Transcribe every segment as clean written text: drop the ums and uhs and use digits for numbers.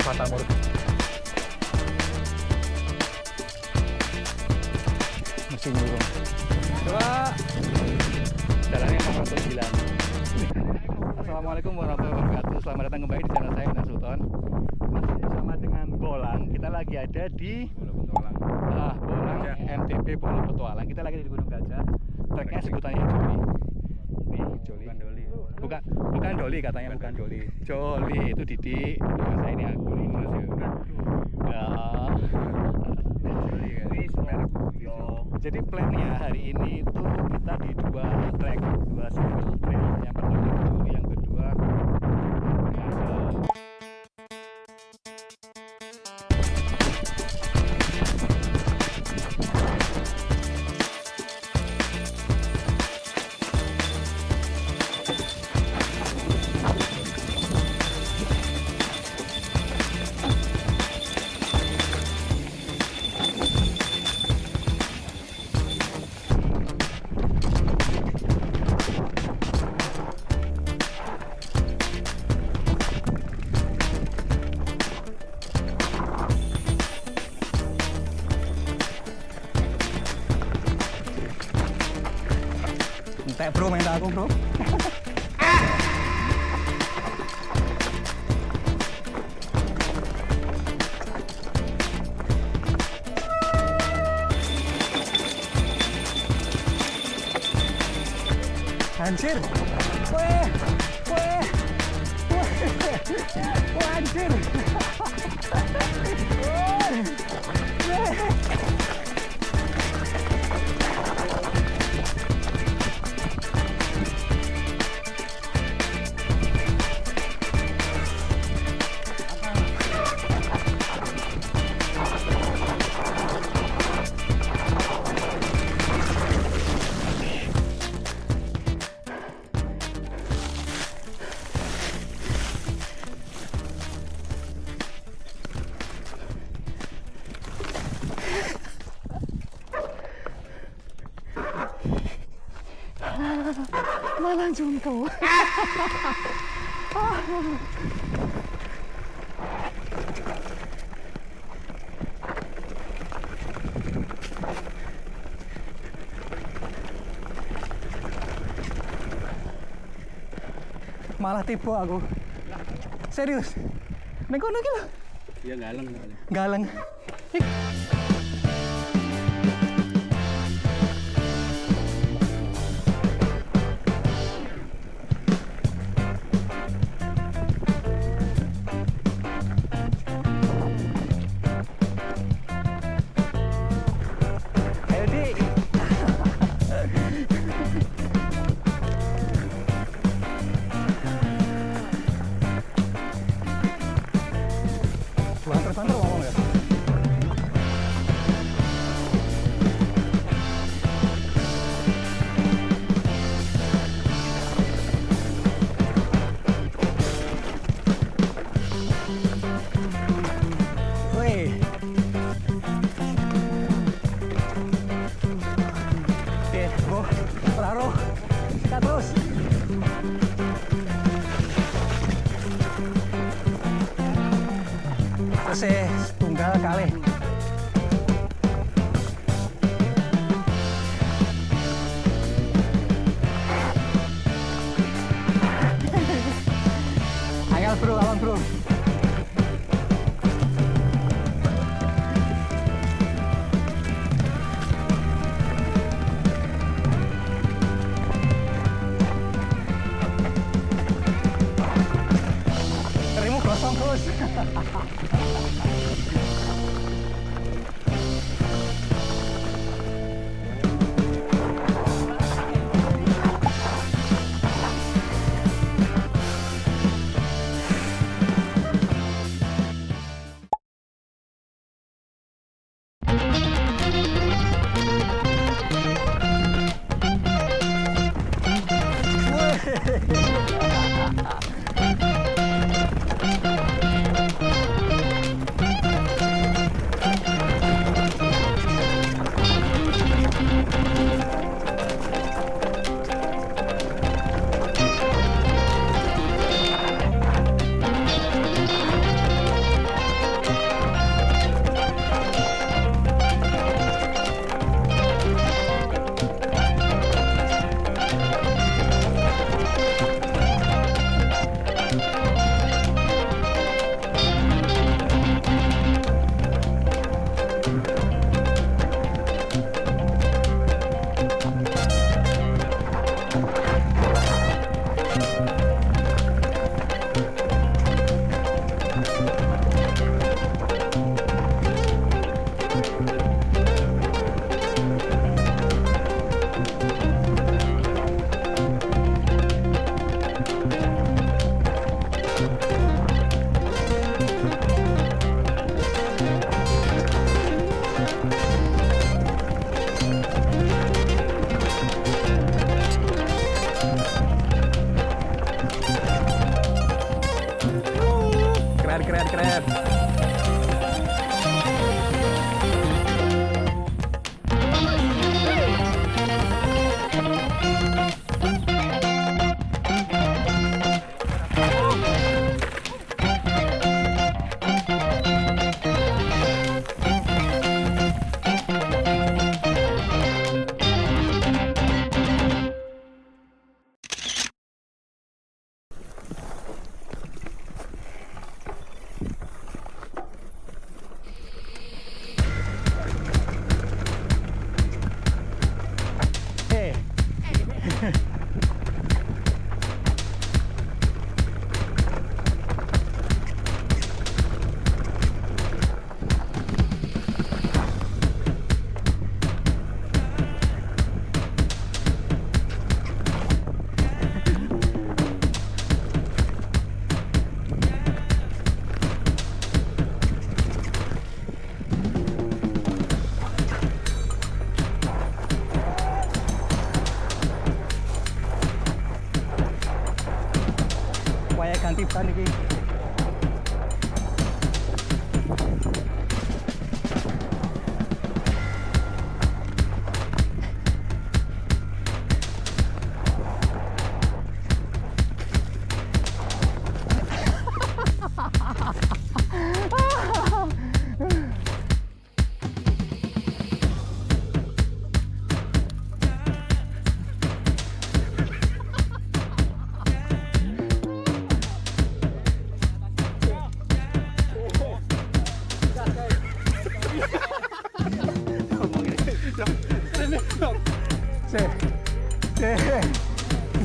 Fatamur. Masih nyurung. Coba jalannya sama sembilan. Assalamualaikum warahmatullahi wabarakatuh. Selamat datang kembali di channel saya Benar Sultan. Masih bersama dengan Bolang. Kita lagi ada di Bolang MTB Polo Petualang. Kita lagi di Gunung Gajah. Treknya sebutannya Joli. Nih Joli. Bukan Doli katanya, bukan Doli. Joli itu Didi. Saya ini aku. Ya. Jadi plannya hari ini itu kita di dua trek, dua single trail. Yang pertama itu, yang kedua entek bro, main aku bro. Anjir. Weh. Wah, anjir. Malang jungko. Malah tipu aku. Serius. Nek kono iki lho. Iya galeng. Galeng. Banter ngomong ya. kewajiban iki.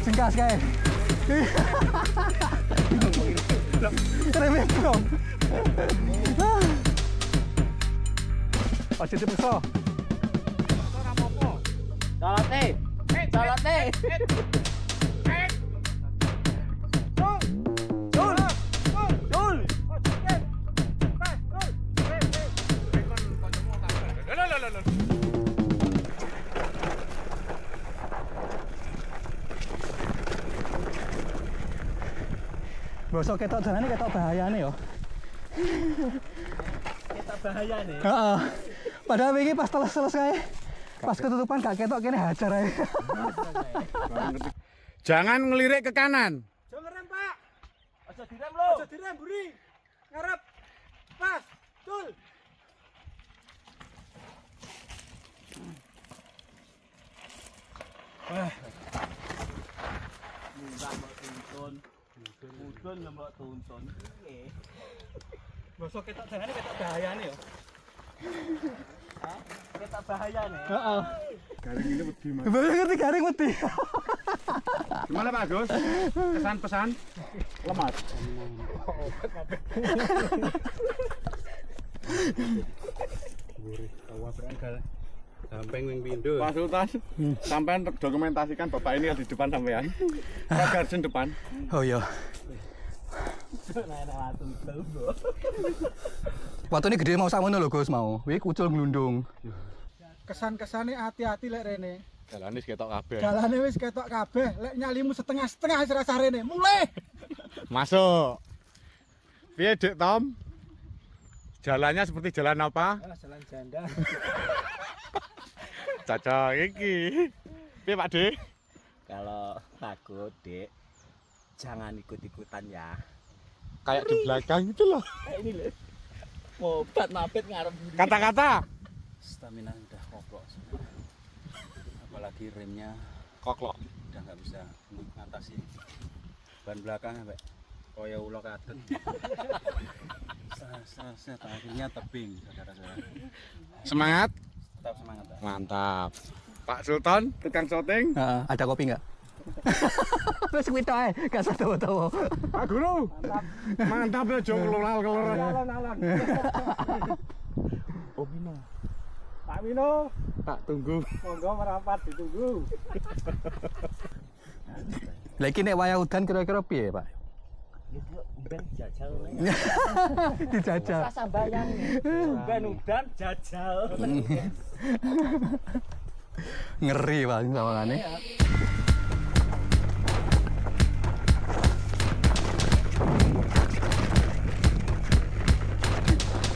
Jengkas kae. Remeh dong. Ojo dipeksa. Ora apa-apa. Salate. Salate. Bosok ketok dalane ketok bahayane yo. Ketok bahayane. Heeh. Padahal wingi pas selesai pas ketutupan gak ketok kene hajar ae. Jangan ngelirik ke kanan. Jangan rem, Pak. Aja direm lho. Aja direm, Buri. Ngarep. Pas. Tul. Mbak tuntun. Mudun mbak tuntun. Nggih. Bosok ketok dalane ketok bahayane yo. Hah? Ketok bahayane. Heeh. Garing ini wedi, Mas. Baru ngerti garing wedi. Gimana Pak Agus? Pesan-pesan? Lemas. Gampang wing pindho. Pak Sultan, sampean dokumentasikan bapak ini di depan sampean. Pak Garden depan. Oh iya. Waktu ini gede mau sakmono lho Gus mau. Wih kucul nglundung. Kesan-kesane hati-hati lek rene. Jalan wis ketok kabeh. Dalane wis ketok kabeh, lek nyalimu setengah-setengah wis rasa rene. Mulai. Masuk. Piye Dik Tom? Jalannya seperti jalan apa? Jalan janda. Cocok iki. Piye Pak Dik? Kalau takut, Dek, jangan ikut-ikutan ya. Kayak di belakang itu loh. Ini loh. Mobat mapit ngarep. Kata-kata. Stamina udah koplok semua. Apalagi remnya Koklok. udah nggak bisa untuk ngatasi ban belakang sampai koyo ulo kadet. Set akhirnya tebing, saudara-saudara. Semangat. Tetap semangat, Pak. Mantap. Pak Sultan, tukang syuting. Heeh, ada kopi enggak? Wis kuwi tok ae, gak sadawa-dawa. Pak Guru. Mantap ya Jo kelor-kelor. Alon-alon. Oh Mino. Pak Mino, Tak tunggu. monggo merapat ditunggu. Lah iki nek wayah udan kira-kira piye, Pak? Ben jajal. Dijajal. Rasa bayang. Ben udan jajal. Ngeri Pak sawangane.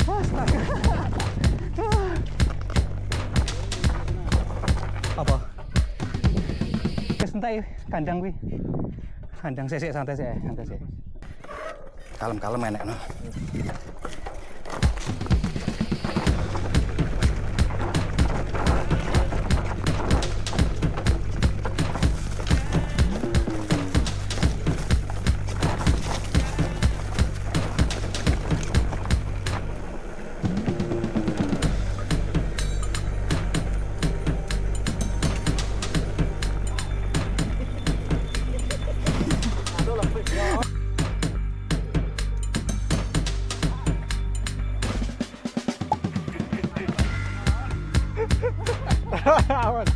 Astaga. Apa? Wis entek kandang kuwi. Kandang sik santai sik, santai sik. Kalem-kalem enek no. Awan.